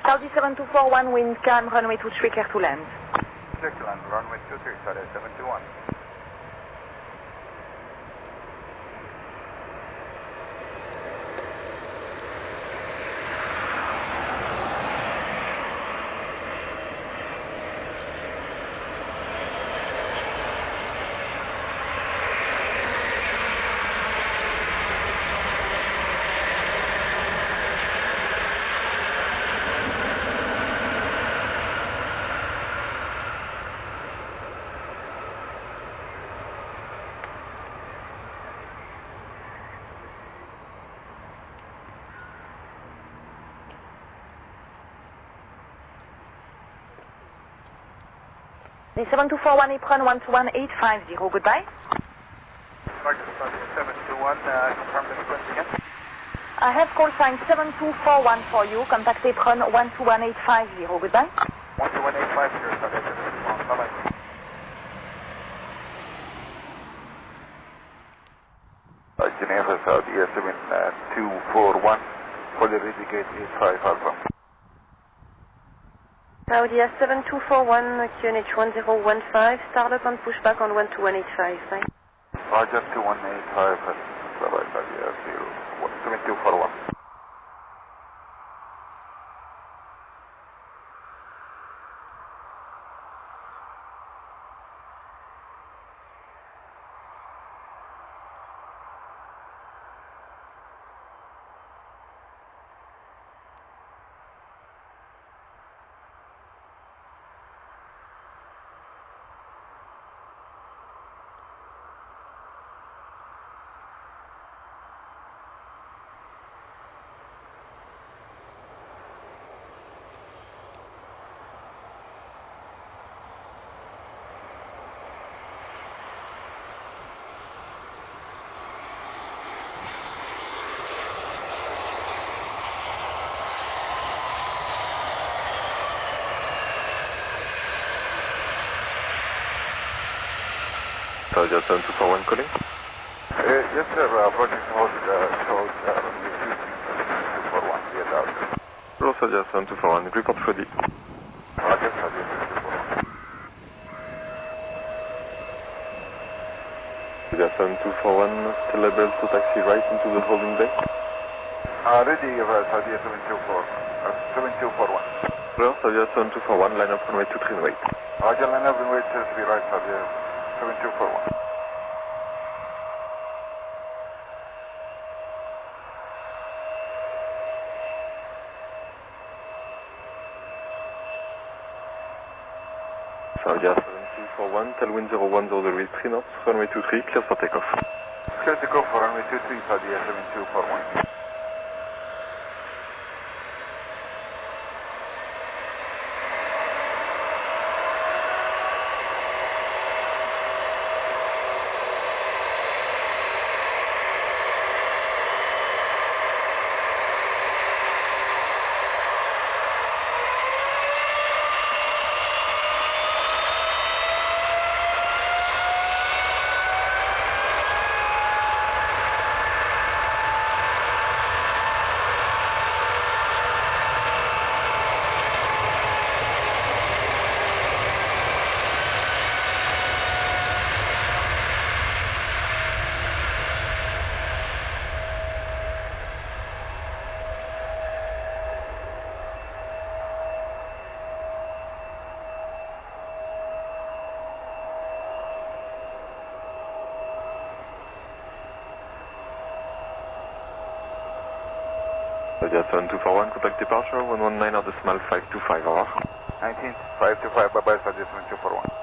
Saudi 7241, wind calm, runway 23, clear to land. Clear to land, runway 23, Saudi 721. The 7241, apron 121,850, goodbye. Roger, Saudi 721, confirm the sequence again. I have call sign 7241 for you, contact apron 121,850, goodbye. 121,850, Saudi 721, bye-bye. Genev, Saudi 7241, fully ready gate 85 Alpha. Saudi 7241, QNH 1015, start up and push back on 12185. Bye. Roger 2185, bye-bye, Saudi 7241. Saudi 7241 calling. Yes, sir. Project hold shows runway 241. Yes, out. Hello, Saudi 7241. Report ready. Roger, Saudi 7241. Saudi 7241, still able to taxi right into the holding bay. Ready, Saudi 7241. Hello, Saudi 7241, line up runway 23 and wait. Roger, line up runway 23 right, Saudi 7241. Saudi 7241, tailwind 010 degrees 3 knots, runway 23, clear for takeoff. Clear to go for runway 23, Saudi 7241. Saudi 7241, contact departure 119 at decimal 525, over. 19, 525, bye-bye, Saudi 7241.